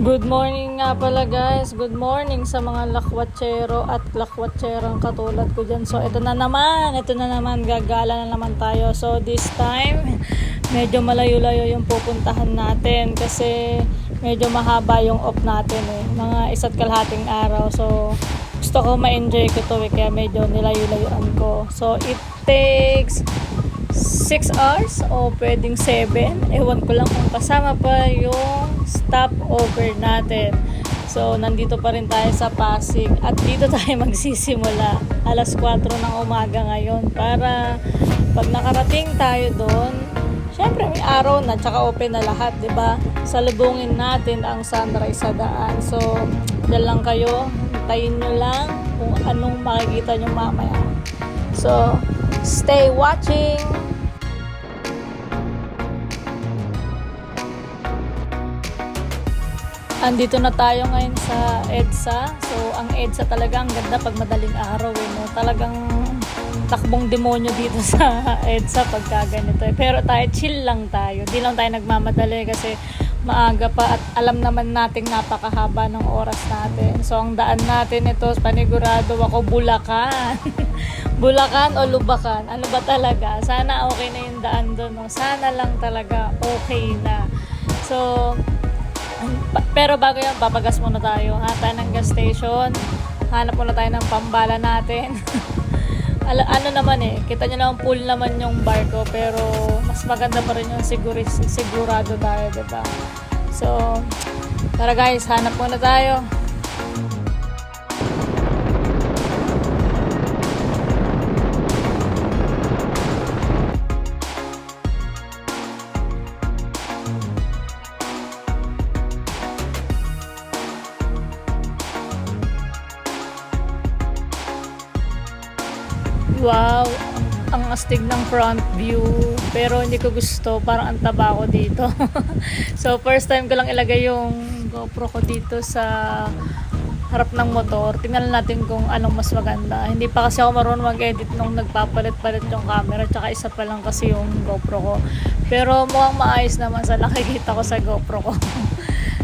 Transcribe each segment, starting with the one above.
Good morning nga pala guys. Good morning sa mga lakwatsero at lakwatserang katulad ko dyan. So ito na naman, gagala na naman tayo. So this time, medyo malayo-layo yung pupuntahan natin kasi medyo mahaba yung off natin mga 1.5 araw. So gusto ko ma-enjoy ko to kaya medyo nilayo-layuan ko. So it takes 6 hours o pwedeng 7. Ewan ko lang kung kasama pa yung stopover natin. So, nandito pa rin tayo sa Pasig at dito tayo magsisimula. 4:00 ng umaga ngayon para pag nakarating tayo doon, syempre may araw na tsaka open na lahat, 'di ba? Salubungin natin ang sunrise sa daan. So, dyan lang kayo. Hintayin nyo lang kung anong makikita nyo mamaya. So, stay watching! Andito na tayo ngayon sa EDSA. So, ang EDSA talaga ang ganda pag madaling araw. No? Talagang takbong demonyo dito sa EDSA pagka ganito. Pero tayo, chill lang tayo. Di lang tayo nagmamadali kasi maaga pa at alam naman nating napakahaba ng oras natin. So, ang daan natin ito, panigurado ako, Bulacan. Bulacan o Lubacan? Ano ba talaga? Sana okay na yung daan doon. No? Sana lang talaga okay na. So, pero bago yan, papagas muna tayo. Tayo ng gas station. Hanap muna tayo ng pambala natin. Ano naman kita nyo naman full naman yung barko. Pero mas maganda pa rin yung sigurado tayo, diba? So, tara guys, hanap muna tayo. Wow, ang astig ng front view. Pero hindi ko gusto, parang ang taba ko dito. So first time ko lang ilagay yung GoPro ko dito sa harap ng motor. Tingnan natin kung anong mas maganda. Hindi pa kasi ako marunong mag-edit nung nagpapalit-palit yung camera. Tsaka isa pa lang kasi yung GoPro ko. Pero mukhang maayos naman sa nakikita ko sa GoPro ko.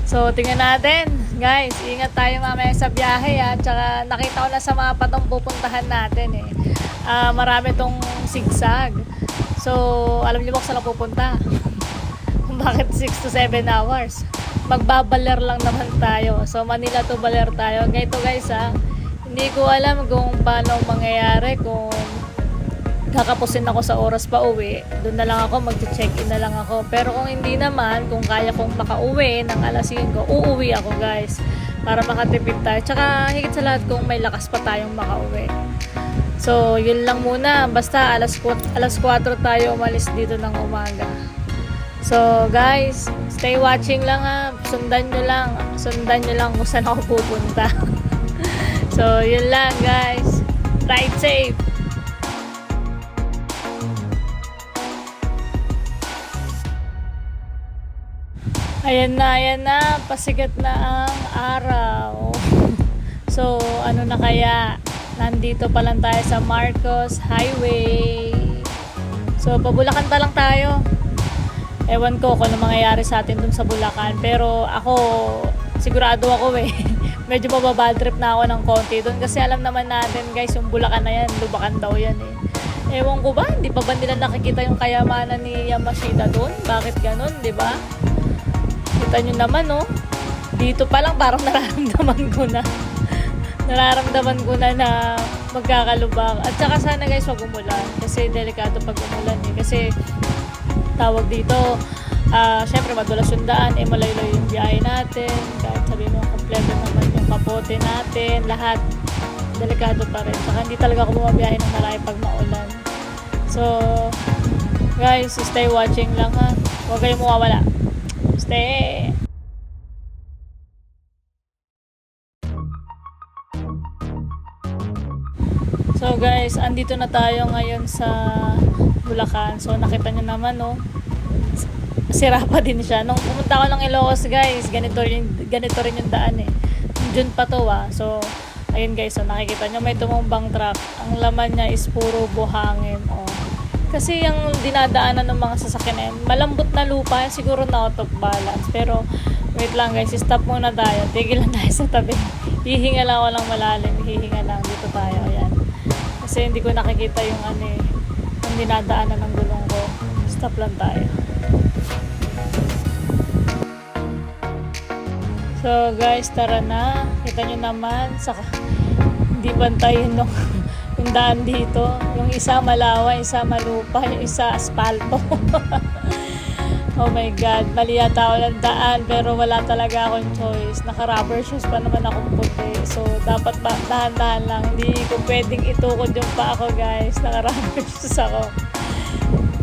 So tingnan natin. Guys, ingat tayo mamaya sa biyahe Tsaka nakita ko na sa mapa tong pupuntahan natin marami tong zigzag. So, alam niyo ba kung saan pupunta? Bakit 6 to 7 hours? Magbabaler lang naman tayo. So, Manila to Baler tayo. Ganito guys hindi ko alam kung paano mangyayari kung kakapusin ako sa oras pa uwi. Doon na lang ako, mag-check-in na lang ako. Pero kung hindi naman, kung kaya kong makauwi ng 5, uuwi ako guys. Para makatipid tayo. Tsaka higit sa lahat kung may lakas pa tayong makauwi. So, yun lang muna. Basta, alas 4 tayo umalis dito ng umaga. So, guys, stay watching lang Sundan nyo lang kung saan ako pupunta. So, yun lang, guys. Ride safe! Ayan na. Pasikat na ang araw. So, ano na kaya? Nandito pa lang tayo sa Marcos Highway. So, pabulakan pa lang tayo. Ewan ko kung ano mangyayari sa atin dun sa Bulacan. Pero ako, sigurado ako medyo mababad trip na ako ng konti dun. Kasi alam naman natin guys, yung Bulacan na yan, Lubacan daw yan Ewan ko ba, hindi pa ba nila nakikita yung kayamanan ni Yamashita dun? Bakit ganun, di ba? Kita nyo naman, dito pa lang parang nararamdaman ko na magkakalubak. At saka sana guys, wag umulan. Kasi delikado pag umulan Kasi tawag dito, syempre madulas yung daan, malayo-layo yung biyahe natin. Kahit sabi mo, kompleto naman yung kapote natin. Lahat, delikado pa rin. Saka hindi talaga ako bumabiyahe ng malayo pag maulan. So, guys, stay watching lang Huwag kayong mawawala. Stay! So guys, andito na tayo ngayon sa Bulacan. So nakita nyo naman sira pa din siya. Nung pumunta ko ng Ilocos guys, ganito rin yung daan June pa to So ayun guys, so nakikita nyo may tumumbang truck. Ang laman niya is puro buhangin. Kasi yung dinadaanan ng mga sasakyan malambot na lupa, siguro na out of balance. Pero Wait lang guys, stop muna tayo. Tigil lang tayo sa tabi. Hihinga lang ako ng malalim. Hihinga lang. Dito tayo. Ayan. Kasi hindi ko nakikita yung yung dinadaanan ng gulong ko. Stop lang tayo. So guys, tara na. Kita nyo naman. Hindi bantay yung daan dito. Yung isa malawa, isa malupa, yung isa asfalto. Oh my God, mali yata ako ng daan pero wala talaga akong choice. Naka-rubber shoes pa naman akong puti. So, dapat dahan-dahan lang. Hindi ko pwedeng itukod yung pa ako guys. Naka-rubber shoes ako.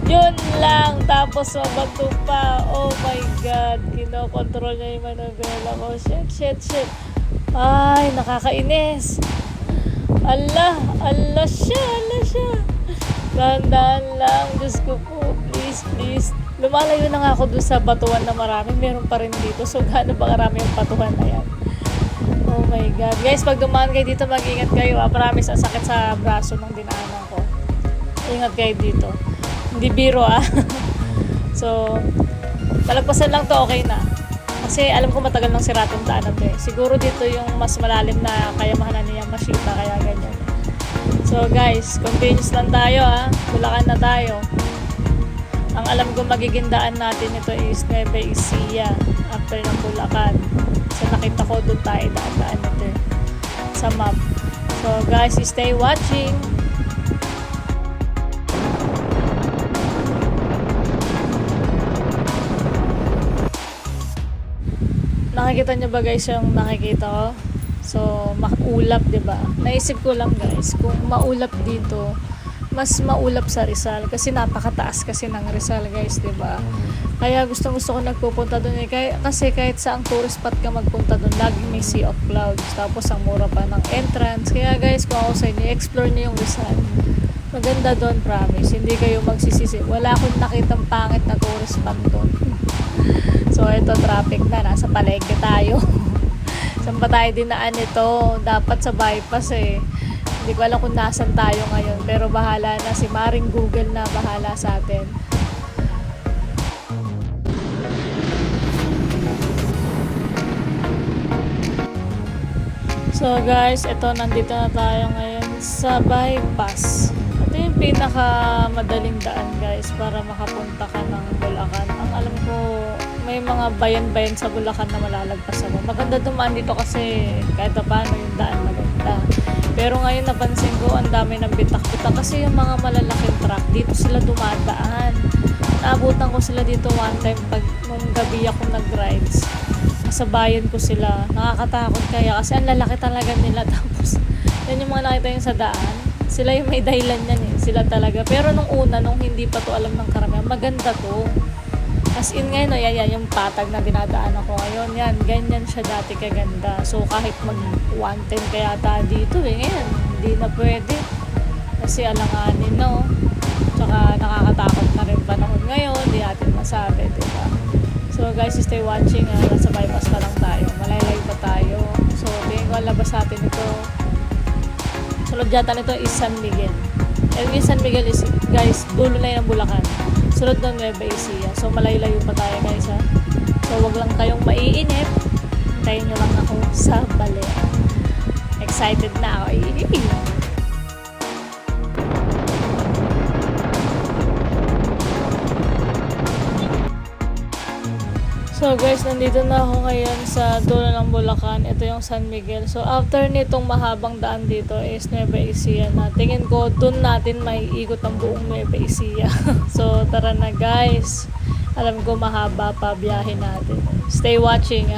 Yun lang. Tapos mabato pa. Oh my God. Kinokontrol niya yung manobela ko. Shit. Ay, nakakainis. Allah siya. Dahan-dahan lang. Diyos ko po. Please. Lumalayo na nga ako dun sa batuan na marami. Meron pa rin dito. So, gaano ba karami yung batuan na yan? Oh my God. Guys, pag dumaan kayo dito, mag-ingat kayo. Promise, ang sakit sa braso nung dinaanan ko. Ingat kayo dito. Hindi biro So, palagpasan lang to, okay na. Kasi alam ko matagal nang sira tong daanan to eh. Siguro dito yung mas malalim na kayamahan niya Mashita, kaya ganyan. So guys, continuous lang tayo Bulacan na tayo. Ang alam ko magiging daan natin ito is Nueva Ecija after ng Bulacan. So nakita ko doon tayo daan ito sa map. So guys, stay watching. Nakikita nyo ba guys yung nakikita ko? So, maulap, diba? Naisip ko lang guys, kung maulap dito, mas maulap sa Rizal kasi napakataas kasi ng Rizal guys, 'di ba? Kaya gusto ko nagpupunta doon kasi kahit saang tourist spot ka magpunta doon, laging may sea of clouds, tapos ang mura pa ng entrance. Kaya guys, kung ako sa inyo, explore niyo yung Rizal. Maganda doon, promise. Hindi kayo magsisisi. Wala akong nakitang pangit na tourist spot doon. So ito, traffic na, nasa palengke tayo. Saan pa tayo dinaan ito? Dapat sa bypass eh. Hindi ko alam kung nasan tayo ngayon, pero bahala na, si Maring Google na bahala sa atin. So guys, ito, nandito na tayo ngayon sa bypass. Ito yung pinaka madaling daan guys para makapunta ka ng Bulacan. Ang alam ko, may mga bayan-bayan sa Bulacan na malalagpas ako. Maganda dumaan dito kasi kahit paano yung daan maganda. Pero ngayon napansin ko, ang dami ng bitak-bitak kasi yung mga malalaking truck, dito sila dumadaan. Naabutan ko sila dito one time pag nung gabi ako nag-rides. Sa bayan ko sila. Nakakatakot kaya kasi ang lalaki talaga nila. Tapos, yan yung mga nakita yung sa daan. Sila yung may dahilan yan eh. Sila talaga. Pero nung una, nung hindi pa to alam ng karamihan, maganda to. As in ngayon, no, yan yung patag na dinadaan ako ngayon. Yan, ganyan siya dati kaganda. So, kahit mag-110 kaya ta dito ngayon, hindi na pwede. Kasi alanganin, no? Tsaka nakakatakot na rin panahon ngayon, hindi natin masabi, diba? So, guys, stay watching. Nasa bypass pa lang tayo. Malaylay pa tayo. So, tingin ko ang labas natin ito. Sunod yata nito is San Miguel. And yung San Miguel is, guys, dulo na yun ang Bulacan. Sunod ng Nueva Ecija. So, malayo pa tayo guys So, wag lang kayong maiinip. Hintayin nyo lang ako sa Balea. Excited na ako. So guys, nandito na ako ngayon sa dulo ng Bulacan. Ito yung San Miguel. So after nitong mahabang daan dito is Nueva Ecija na. Tingin ko dun natin may ikot ang buong Nueva Ecija. So tara na guys. Alam ko mahaba pa biyahe natin. Stay watching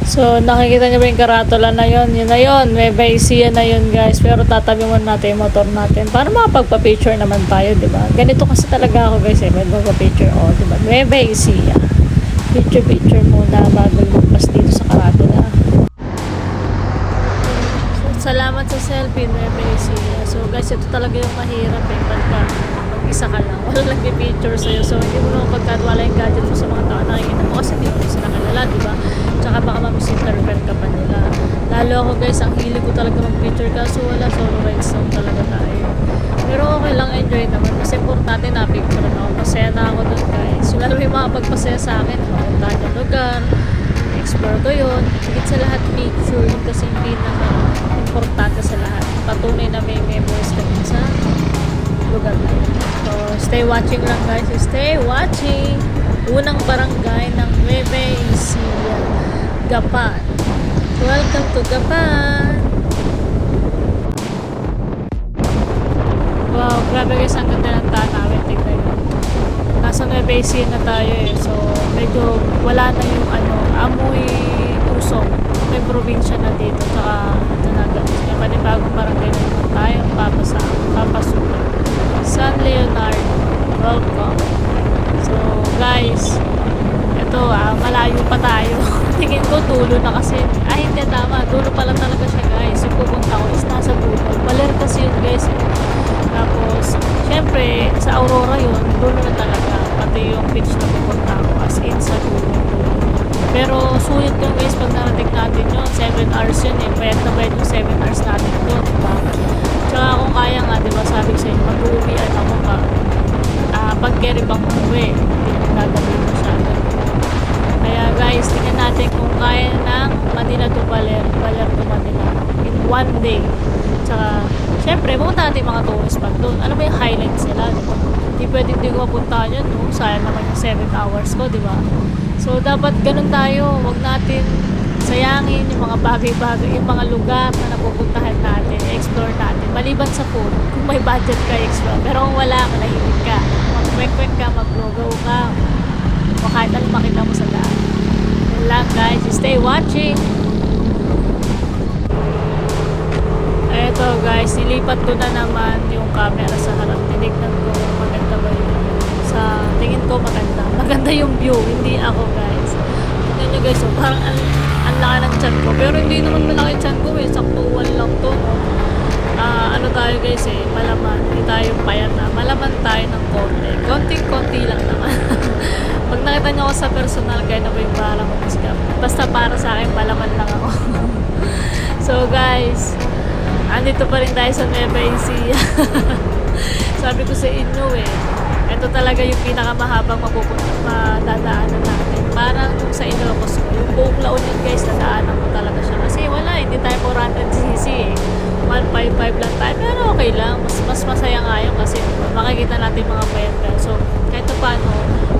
So nakikita niyo ba yung karatula na yon? Yun na yun. Nueva Ecija na yun guys. Pero tatabi muna natin yung motor natin para makapagpa-picture naman tayo, diba? Ganito kasi talaga ako guys may magpa-picture. Diba? Nueva Ecija. Picture muna bago lumagpas dito sa karatula. So, salamat sa selfie, Nueva Ecija. So guys, ito talaga yung mahirap pagka mag-isa ka lang. Wala nag-picture sa'yo. So hindi mo naman pagkatwala yung gadget mo sa mga tao nakikita mo kasi hindi mo sila kalala, diba? Tsaka baka ma-misinterpret ka pa nila. Lalo ako guys, ang hilig ko talaga mag-picture kaso wala, solo rides lang talaga tayo. Pero okay lang, enjoy naman. Kasi importante na picture na ako. Masaya na ako doon guys. guys. Yun lang yung mga pagpasaya sa akin. Mapuntahan yung lugar, explore ko yun. Higit sa lahat, picture yun kasi yung pinaka-importante sa lahat. Patunay na may memories ka din sa lugar na yun. So, stay watching lang guys. Stay watching! Unang barangay ng Nueva Ecija, Gapan. Welcome to Gapan! Wow, grabe guys, ang ganda ng tanawin. Tignan nyo. Nasa Nueva Ecija na tayo eh. So, medyo wala na yung amoy usok. May probinsya na dito. Tsaka, ito na guys. May panibagong barangay na naman tayo. Papasukan. San Leonardo. Welcome. So, guys, ito malayo pa tayo. Tingin ko dulo na kasi. Ay, hindi tama. Dulo pala talaga siya guys. Yung pupunta ko is nasa dulo. Baler kasi yun guys. Tapos, syempre, sa Aurora yun, dulo na talaga. Pati yung beach na pupunta ko as in sa dulo. Pero, sulit yun guys pag narating natin yun. 7 hours yun eh. Pwede na pwede yung 7 hours natin doon. Diba? Tsaka kung kaya nga, diba, sabi ko sa inyo, mag-uuwian ako pa. Pag carry bang umuwi, hindi mo gagawin masyado. Kaya guys, tingnan natin kung kaya ng Manila to Baler to Manila in one day. Tsaka, syempre, pumunta natin mga tourist spot doon. Ano ba yung highlights nila, diba? Hindi pwede hindi ko mapuntahan yun, no? Sayang naman yung 7 hours ko, diba? So, dapat ganun tayo. Huwag natin sayangin yung mga bagay-bagay, yung mga lugar na napupuntahan natin, explore natin. Maliban sa food, kung may budget ka, explore. Pero kung wala, malahimik ka. Mag-kwek-kwek ka, mag-go-go ka. O kahit ano makita mo sa daan. Yun lang guys, stay watching! Eto guys, nilipat ko na naman yung camera sa harap. Tinignan ko, maganda ba yun? Sa tingin ko maganda. Maganda yung view, hindi ako guys. Tingnan nyo guys, so, parang ang laki ng chan ko. Pero hindi naman malaki chan ko eh. Saktuan lang to. No? Ano tayo guys eh, malaman. Hindi tayo payat na. Malaman tayo ng konti. Konting-konti lang naman. Pag nakita nyo ako sa personal, kaya na ba yung bahala ko discount. Basta para sa akin, malaman lang ako. So guys, andito pa rin tayo sa Nueva Ecija. Sabi ko sa inyo eh, ito talaga yung pinakamahabang madadaanan natin. Parang sa Ilocos ko, yung buong La Union guys, nadaanan ko talaga siya. Kasi wala, hindi tayo 400cc eh. 155 lang tayo, pero okay lang. Mas masaya nga yun kasi makikita natin mga bayad. So, kahit paano,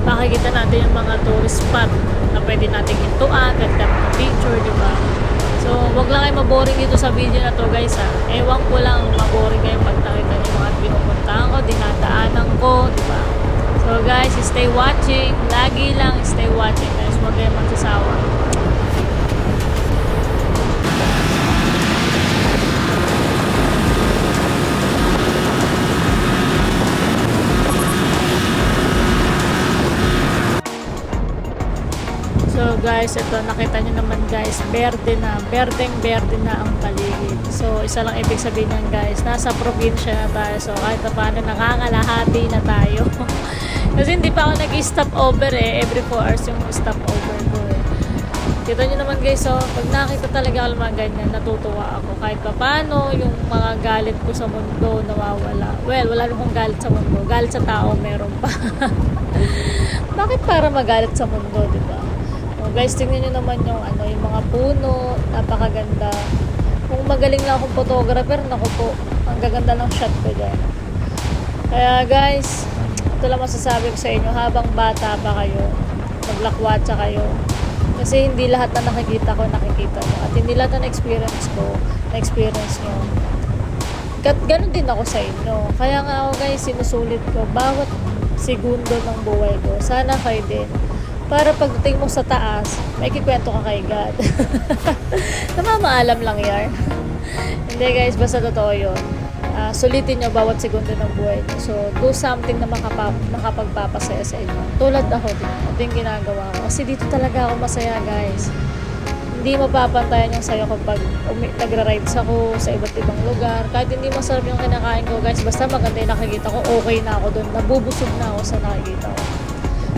makikita natin yung mga tourist spot na pwede natin hintuan, ganda mga picture, di ba? So, wag lang kayo maboring dito sa video na to guys ha. Ewan ko lang maboring kayo pag nakita nyo mga pinupuntahan ko, dinadaanan ko, di ba? So guys, stay watching. Lagi lang stay watching guys. Huwag kayo magsasawa. So guys, ito nakita nyo naman guys, berde na ang paligid. So isa lang ibig sabihin yan guys, nasa probinsya na tayo. So kahit na paano nakakalahati na tayo. Kasi hindi pa ako nag-stop over eh, every 4 hours yung stop over ko eh. Kita nyo naman guys, so pag nakita talaga ako mga ganyan, natutuwa ako. Kahit pa paano yung mga galit ko sa mundo nawawala. Well, wala namang galit sa mundo, galit sa tao meron pa. Bakit para magalit sa mundo, diba? Guys, tingnan nyo naman yung yung mga puno, napakaganda. Kung magaling lang akong photographer, naku po, ang gaganda ng shot ko dyan. Kaya guys, ito lang masasabi ko sa inyo, habang bata pa kayo, maglakwatsa kayo. Kasi hindi lahat na nakikita ko, nakikita nyo. At hindi lahat na experience ko, na-experience nyo. Ganon din ako sa inyo. Kaya nga ako guys, sinusulit ko, bawat segundo ng buhay ko. Sana kayo din. Para pagdating mo sa taas, may kikwento ka kay God. Namamaalam lang yan. Hindi guys, basta totoo yun. Sulitin nyo bawat segundo ng buhay nyo. So, do something na makapagpapasaya sa inyo. Tulad ako din. Ito yung ginagawa ko. Kasi dito talaga ako masaya guys. Hindi mapapantayan yung sayo kapag nagra-rides ako sa iba't ibang lugar. Kahit hindi masarap yung kinakain ko guys, basta maganda yung nakikita ko, okay na ako doon. Nabubusog na ako sa nakikita ko.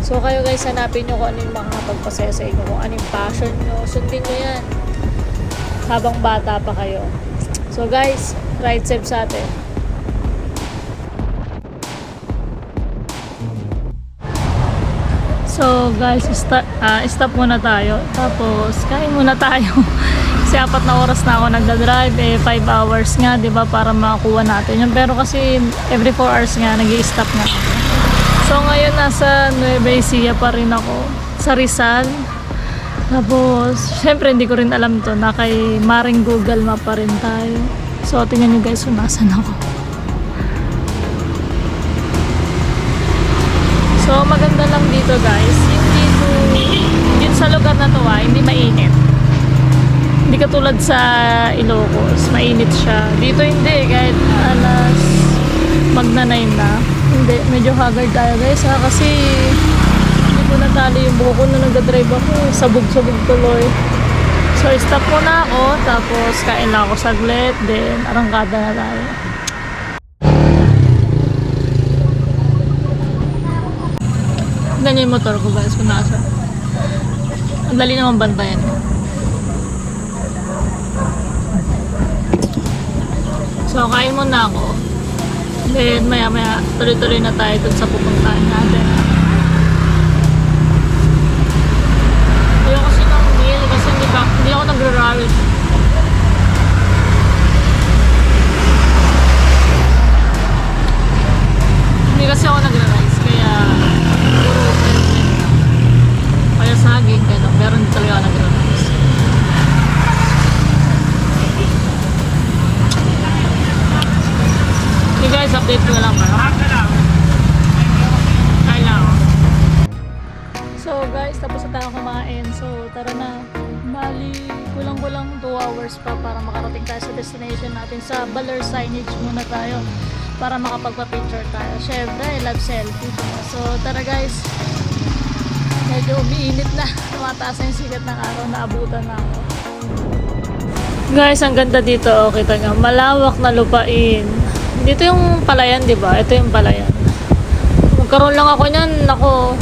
So kayo guys, hanapin nyo kung ano yung makakapagpasaya sa inyo, kung ano yung passion nyo, sundin nyo yan habang bata pa kayo. So guys, ride safe sa atin. So guys, stop muna tayo. Tapos kain muna tayo. Kasi 4 na oras na ako nagdadrive. 5 hours nga, 'di ba, para makakuha natin yun. Pero kasi every 4 hours nga nag-i-stop nga ako. So ngayon nasa Nueva Ecija pa rin ako. Sa Rizal. Tapos, syempre hindi ko rin alam to na kay Maring Google Map pa rin tayo. So tingnan nyo guys kung nasan ako. So maganda lang dito guys, yun sa lugar na to hindi mainit. Hindi katulad sa Ilocos, mainit siya. Dito hindi, kahit alas magna-9 na. Hindi, medyo haggard tayo guys kasi hindi ko natali yung buko ko na nagdadrive ako. Sabog-sabog tuloy. So stop muna ako, tapos kain lang ako saglit, then arangkada na tayo. Ganyan yung motor ko guys, kung nasa. Ang dali naman bantayan. So, kain muna ako. Then, maya-maya, tuloy-tuloy na tayo dun sa pupuntahan natin. Ayoko kasi ng meal kasi hindi ako nagra-rally. Hindi kasi ako nagra-rice, kaya kaya saging, gano'n. Pero hindi talaga ako nag-rice. Hey guys, update ko na lang ba? Kain lang ako. So guys, tapos na tayo kumain. So tara na. Bali, kulang-kulang 2 hours pa para makarating tayo sa destination natin. Sa Baler Signage muna tayo para makapagpa-picture tayo. Syempre, I love selfie. So tara guys. Medyo umiinit na. Tumataas na yung sikat ng araw. Naabutan na ako. Guys, ang ganda dito. Oh, kita nyo. Malawak na lupain. Dito yung palayan, di ba? Ito yung palayan. Magkaroon lang ako niyan. Ako,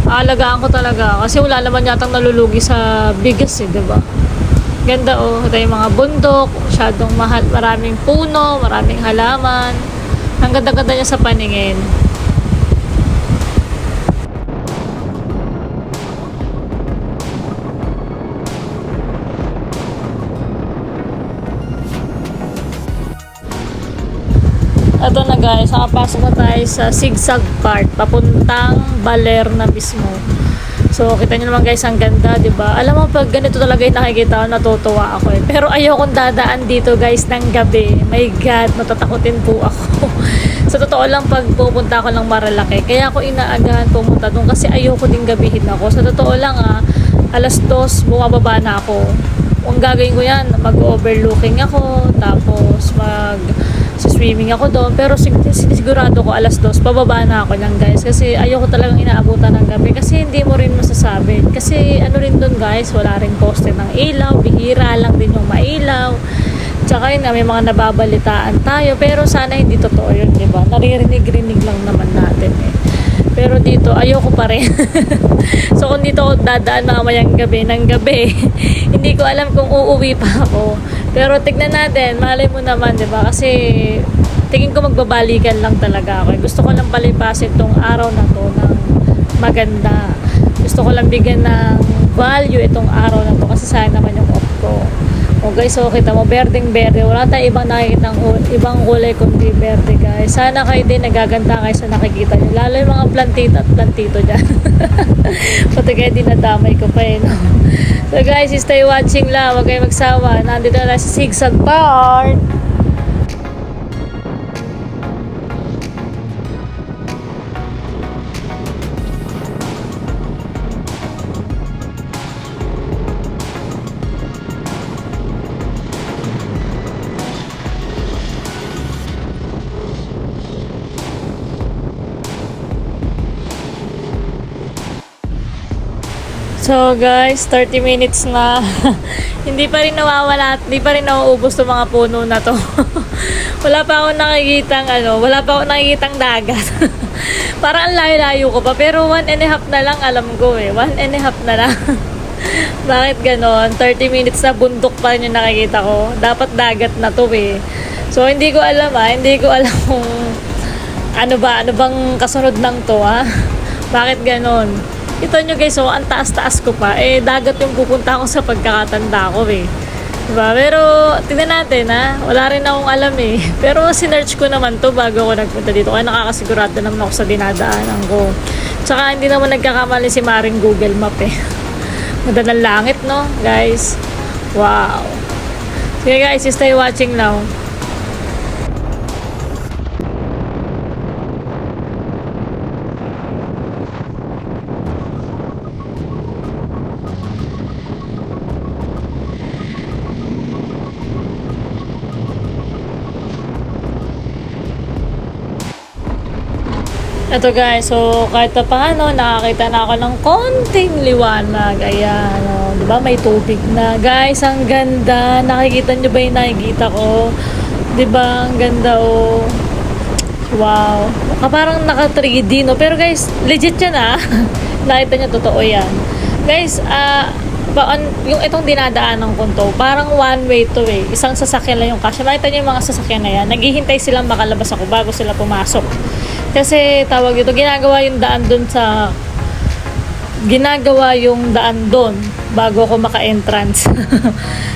aalagaan ko talaga. Kasi wala naman yatang nalulugi sa bigas, eh, di ba? Ganda, oh. Ito yung mga bundok. Masyadong mahal. Maraming puno. Maraming halaman. Ang ganda-ganda niya sa paningin. Ito na guys, nakapasok na tayo sa zigzag part papuntang Baler na mismo. So kita nyo naman guys, ang ganda, di ba? Alam mo, pag ganito talaga yung nakikita ko, natutuwa ako eh. Pero ayokong dadaan dito guys ng gabi. My God, matatakotin po ako. Sa totoo lang, pag pupunta ako ng Marilaki, kaya ako inaagahan pumunta doon kasi ayoko din gabihin ako. Sa totoo lang alas 2 bumababa na ako. Ang gagawin ko yan, mag-overlooking ako, tapos swimming ako doon, pero sigurado ko alas 2 pababa na ako lang guys, kasi ayoko talagang inaabutan ng gabi kasi hindi mo rin masasabi, kasi ano rin doon guys, wala rin poste ng ilaw, bihira lang din yung mailaw, tsaka yun nga, may mga nababalitaan tayo, pero sana hindi totoo yun, diba? Naririnig-rinig lang naman natin eh. Pero dito, ayoko pa rin. So, kung dito ako dadaan mamayang gabi ng gabi, hindi ko alam kung uuwi pa ako. Pero tignan natin, malay mo naman, di ba? Kasi tingin ko magbabalikan lang talaga ako. Gusto ko lang palipasin tong araw na to ng maganda. Gusto ko lang bigyan ng value itong araw na to kasi sayang naman yung off ko. O guys, so kita mo, berdeng-berde. Wala tayong ibang nakikita ibang kulay kundi berde guys. Sana kayo din nagaganda kayo sa nakikita nyo. Lalo yung mga plantito at plantito dyan. Pati kayo dinadamay ko pa eh, no? So guys, stay watching lang. Huwag kayo magsawa. Nandito na sa zigzag part. So guys, 30 minutes na. Hindi pa rin nawawala, hindi pa rin nauubos 'tong mga puno na 'to. Wala pa akong nakikitang dagat. Parang ang layo-layo ko pa, pero 1.5 na lang alam ko eh. 1.5 na lang. Bakit ganon? 30 minutes na bundok pa rin yung nakikita ko. Dapat dagat na 'to eh. So hindi ko alam kung ano bang kasunod ng 'to. Bakit ganon? Ito nyo guys, ang taas-taas ko pa. Dagat yung pupunta ko sa pagkakatanda ko Diba? Pero, tingnan natin wala rin akong alam Pero, sinearch ko naman to bago ako nagpunta dito. Kaya nakakasigurado naman ako sa dinadaanan ko. Tsaka, hindi naman nagkakamali si Maring Google Map Ganda ng langit, no? Guys. Wow. Sige guys, stay watching now. Ito guys, so kahit pa paano, nakakita na ako ng konting liwanag. Ayan, diba may tubig na. Guys, ang ganda. Nakikita nyo ba yung nakikita ko? Diba, ang ganda Wow. Parang naka 3D, no? Pero guys, legit yan Nakita nyo, totoo yan. Guys, yung itong dinadaanan ko to, parang one way to Isang sasakyan lang yung kasya. Makita nyo yung mga sasakyan na yan. Naghihintay silang makalabas ako bago sila pumasok. Kasi tawag dito, ginagawa yung daan doon bago ako maka-entrance.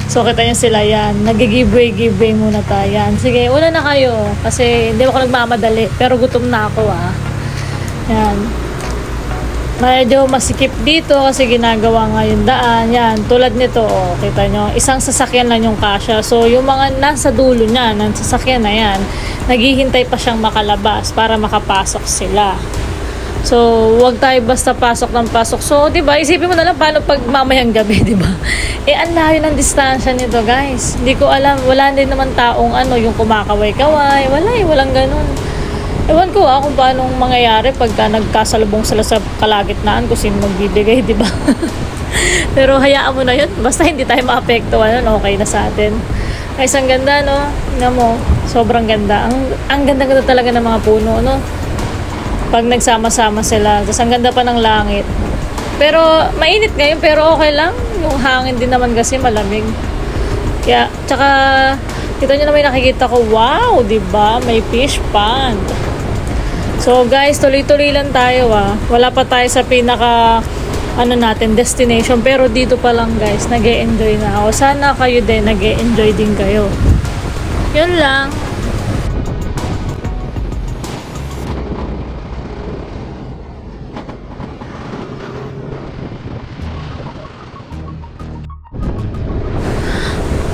So kita nyo sila yan. Nag-giveaway muna tayo yan. Sige, una na kayo. Kasi hindi ako nagmamadali. Pero gutom na ako Yan. Medyo masikip dito kasi ginagawa nga yung daan. Yan, tulad nito kita nyo, isang sasakyan lang yung kasya. So yung mga nasa dulo niya, ng sasakyan na yan, naghihintay pa siyang makalabas para makapasok sila. So, wag tayo basta pasok ng pasok. So, 'di ba? Isipin mo na lang paano pag mamayang gabi, 'di ba? Ang layo ng distansya nito, guys. Hindi ko alam, wala din naman taong yung kumakaway-kaway. Walang ganun. Ewan ko kung paano mangyayari pagka nagkasalubong sila sa kalagitnaan kung sino magbibigay, 'di ba? Pero hayaan mo na 'yun. Basta hindi tayo maapektuhan, okay na sa atin. Guys, ang ganda, no? Tingnan mo, sobrang ganda. Ang ganda-ganda talaga ng mga puno, no? Pag nagsama-sama sila. Tapos ang ganda pa ng langit. Pero, mainit ngayon, pero okay lang. Yung hangin din naman kasi malamig. Kaya, tsaka, kita nyo na may nakikita ko, wow, diba? May fish pond. So, guys, tuloy-tuloy lang tayo, Wala pa tayo sa pinaka destination. Pero dito pa lang guys, nag-e-enjoy na ako. Sana kayo din, nag-e-enjoy din kayo. Yun lang.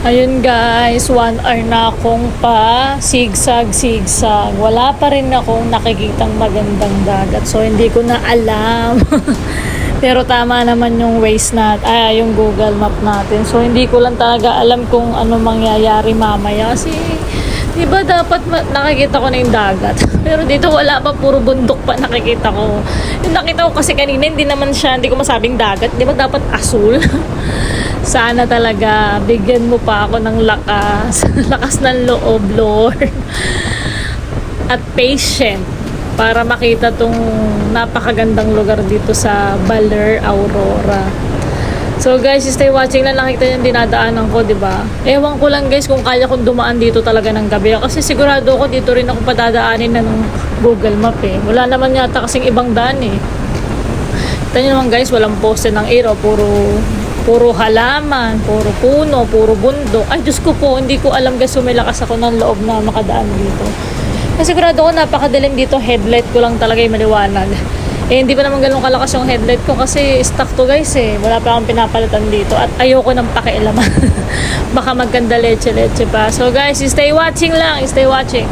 Ayun guys, 1 hour na akong pa zigzag. Wala pa rin akong nakikitang magandang dagat. So, hindi ko na alam. Pero tama naman yung Waze yung Google Map natin. So, hindi ko lang talaga alam kung ano mangyayari mamaya. Kasi, di ba dapat nakikita ko na yung dagat? Pero dito wala pa, puro bundok pa nakikita ko. Yung nakita ko kasi kanina, hindi ko masabing dagat. Di ba dapat asul? Sana talaga, bigyan mo pa ako ng lakas. Lakas ng loob, Lord. At patient. Para makita tong napakagandang lugar dito sa Baler, Aurora. So guys, stay watching lang. Nakita yung dinadaanan ko, diba? Ewan ko lang guys kung kaya kong dumaan dito talaga ng gabi. Kasi sigurado ko dito rin ako padadaanin na ng Google Map Wala naman yata kasing ibang daan Kita nyo naman guys, walang poste ng araw. Puro halaman, puro puno, puro bundok. Ay, Diyos ko po, hindi ko alam guys, sumilakas ako ng loob na makadaan dito. Kasi sigurado ko napakadilim dito, headlight ko lang talaga yung maliwanag. Hindi pa naman ganun kalakas yung headlight ko kasi stock to guys Wala pa akong pinapalitan dito at ayoko nang pakialaman. Baka magkanda leche pa. So guys, stay watching lang, stay watching.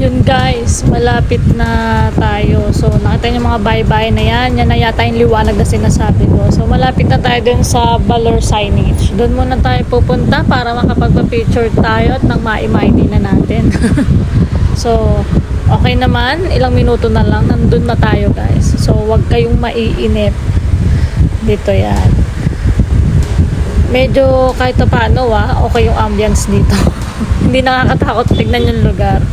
Yun guys, malapit na tayo. So nakita niyo mga bye-bye na yan. Yan na yata yung liwanag na sinasabi ko. So malapit na tayo dun sa Baler signage. Doon muna tayo pupunta para makapagpa-picture tayo at nang maimay na natin. So okay naman, ilang minuto na lang nandun na tayo guys. So wag kayong maiinip. Dito yan. Medyo kahit pa paano okay yung ambience dito. Hindi nakakatakot tignan yung lugar.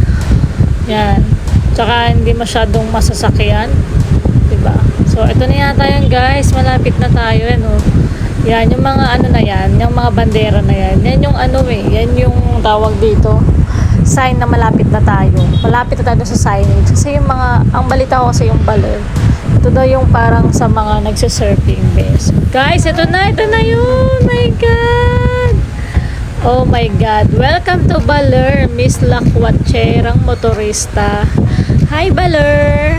Yan. Tsaka hindi masyadong masasakyan. Diba? So ito na yata yan guys. Malapit na tayo. Yan yung mga ano na yan. Yung mga bandera na yan. Yan yung ano yan yung tawag dito. Sign na malapit na tayo. Malapit na tayo sa signage. Kasi yung mga, ang balita ko kasi yung Baler. Ito daw yung parang sa mga nagsisurfing base. Guys, ito na yun. My God! Oh my God. Welcome to Baler, Miss Lakwatcherang motorista. Hi, Baler!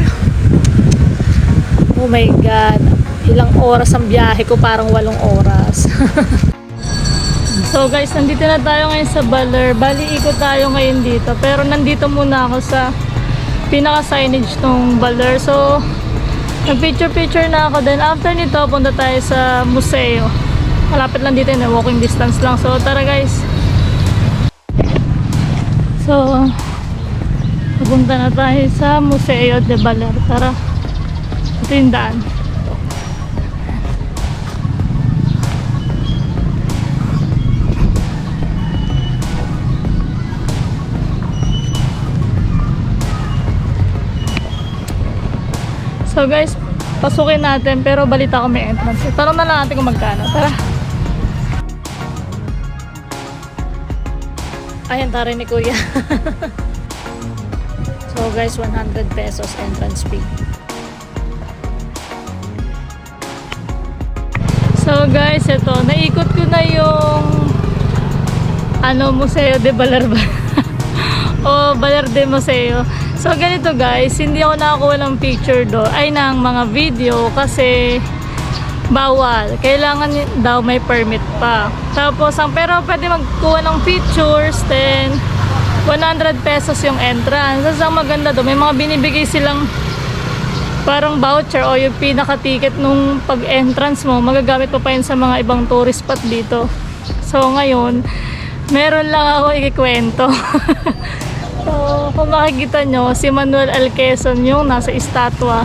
Oh my God. Ilang oras ang biyahe ko, parang 8 oras. So guys, nandito na tayo ngayon sa Baler. Bali, ikot tayo ngayon dito. Pero nandito muna ako sa pinaka-signage ng Baler. So, nag-picture-picture na ako. Then after nito, punta tayo sa museo. Malapit lang dito yun, walking distance lang. So tara guys. So pupunta na tayo sa Museo de Baler. Tara. Ito yung daan. So guys, pasukin natin pero balita ko may entrance. Tanong na lang natin kung magkano. Tara. Ayan, tarin ni Kuya. So guys, 100 pesos entrance fee. So guys, ito, naikot ko na yung Museo de Baler o Baler de Museo. So ganito guys, hindi ako nakakuha ng picture do, ay ng mga video kasi bawal. Kailangan daw may permit pa. Tapos, pero pwede magkuha ng pictures, then 100 pesos yung entrance. Tapos ang maganda do, may mga binibigay silang parang voucher o yung pinaka-ticket nung pag-entrance mo. Magagamit pa yun sa mga ibang tourist spot dito. So ngayon, meron lang ako ikikwento. So, kung makikita nyo, si Manuel L. Quezon yung nasa estatwa.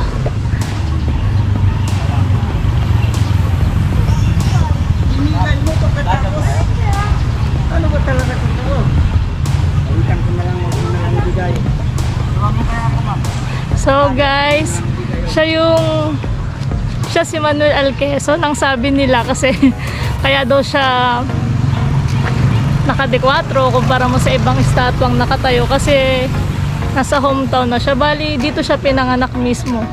Ano ba talaga ito? Ikan ko na lang magbigay. So guys, siya si Manuel L. Quezon ang sabi nila kasi kaya daw siya naka-4 kumpara mo sa ibang estatwang nakatayo kasi nasa hometown na siya. Bali, dito siya pinanganak mismo.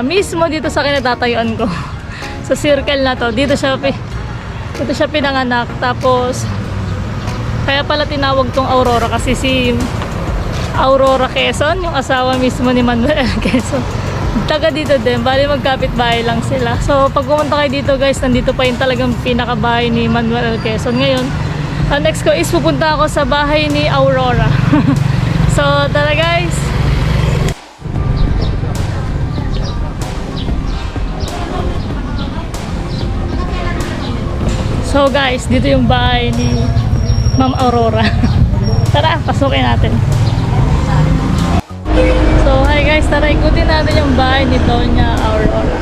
Mismo dito sa kinatatayuan ko. Sa circle na to, dito siya pinanganak. Tapos, kaya pala tinawag tong Aurora kasi si Aurora Quezon, yung asawa mismo ni Manuel L. Quezon. Taga dito din, bali magkapit-bahay lang sila. So, pag pumunta kayo dito guys, nandito pa yung talagang pinakabahay ni Manuel L. Quezon. Ngayon, next ko is pupunta ako sa bahay ni Aurora. So, tara guys! So guys, dito yung bahay ni Ma'am Aurora. Tara, pasukin natin. So, hi guys, tara ikutin natin yung bahay ni Doña Aurora.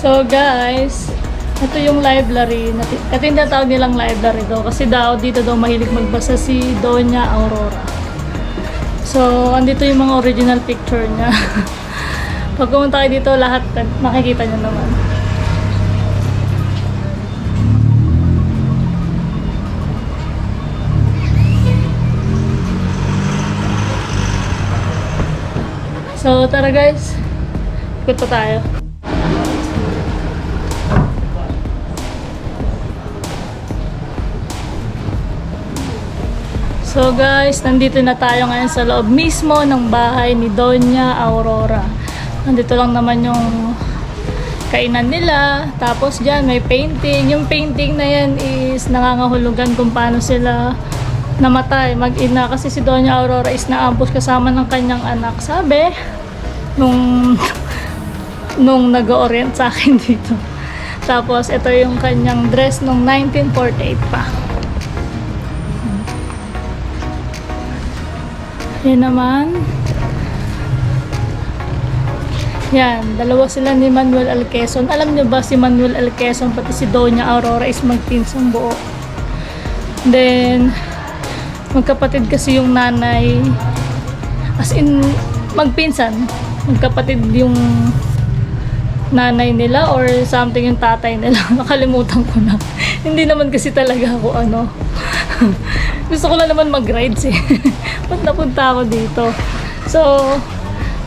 So guys, ito yung library. Ito yung tatawag nilang library daw. Kasi dito daw mahilig magbasa si Doña Aurora. So, andito yung mga original picture niya. Pag pumunta kayo dito, lahat makikita niyo naman. So, tara guys. Ikot pa tayo. So guys, nandito na tayo ngayon sa loob mismo ng bahay ni Doña Aurora. Nandito lang naman yung kainan nila. Tapos dyan may painting. Yung painting na yan is nangangahulugan kung paano sila namatay, mag-ina. Kasi si Doña Aurora is naambush kasama ng kanyang anak. Sabi, nung nag-orient sa akin dito. Tapos ito yung kanyang dress nung 1948 pa. Yan naman. Yan, dalawa sila ni Manuel L. Quezon. Alam niyo ba si Manuel L. Quezon pati si Doña Aurora is magpinsang buo. Then, magkapatid kasi yung nanay. As in, magpinsan. Magkapatid yung nanay nila or something yung tatay nila. Nakalimutan ko na. Hindi naman kasi talaga ako ano. Gusto ko lang naman mag-rides eh. Ba't napunta ako dito? So,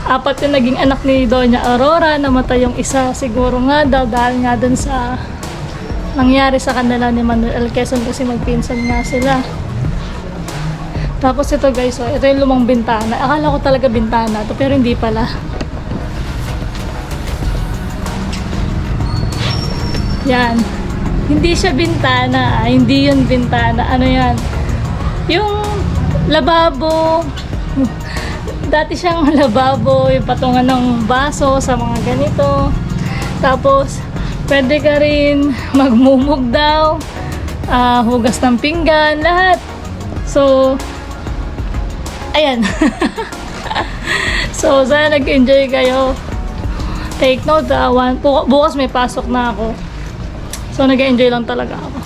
4 yung naging anak ni Doña Aurora. Namatay yung isa siguro nga daw dahil nga dun sa nangyari sa kanila ni Manuel L. Quezon kasi magpinsan nga sila. Tapos ito guys, ito yung lumang bintana. Akala ko talaga bintana to pero hindi pala. Yan. Hindi siya bintana. Hindi yun bintana. Ano yan? Yung lababo. Dati siyang lababo. Yung patungan ng baso sa mga ganito. Tapos, pwede ka rin magmumug daw. Hugas ng pinggan. Lahat. So, ayan. So, sana nag-enjoy kayo. Take note, bukas may pasok na ako. So, nag-enjoy lang talaga ako.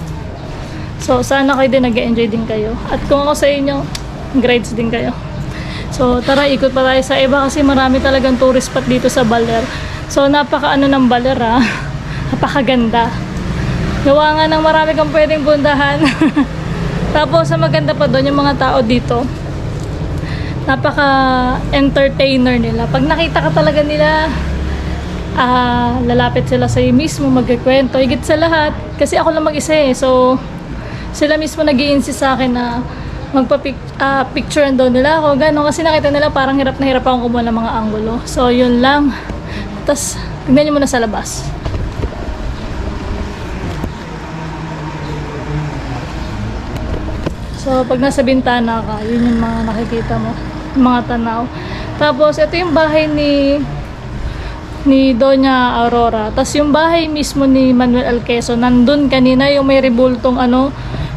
So, sana kayo din nag-enjoy din kayo. At kung ako sa inyo, grades din kayo. So, tara, ikot pa tayo sa iba kasi marami talagang tourist spot dito sa Baler. So, napaka-ano ng Baler ha. Napakaganda. Gawa nga ng marami kang pwedeng puntahan. Tapos, ang maganda pa doon, yung mga tao dito, napaka-entertainer nila. Pag nakita ka talaga nila, lalapit sila sa iyo mismo, magkikwento, higit sa lahat kasi ako lang mag-isa eh, so sila mismo nag-i-insist sa akin na magpa-picturean daw nila ako, gano'n, kasi nakita nila parang hirap na hirap akong kumuha ng mga anggulo. So yun lang, tas tignan nyo muna sa labas. So pag nasa bintana ka, yun yung mga nakikita mo, yung mga tanaw. Tapos ito yung bahay ni Doña Aurora. Tapos yung bahay mismo ni Manuel L. Quezon, nandun kanina yung may rebultong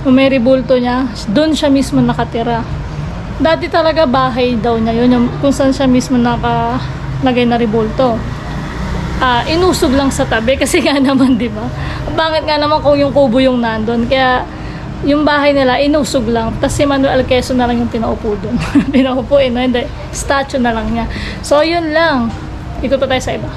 yung may rebulto niya, dun siya mismo nakatira. Dati talaga bahay daw niya yun, yung, kung saan siya mismo nakalagay na rebulto. Inusog lang sa tabi kasi nga naman, di ba? Bakit nga naman kung yung kubo yung nandun? Kaya yung bahay nila, inusog lang. Tapos si Manuel L. Quezon na lang yung pinaupo dun. Pinaupo no? Hindi. Statue na lang niya. So, yun lang. Ikot pa tayo sa iba.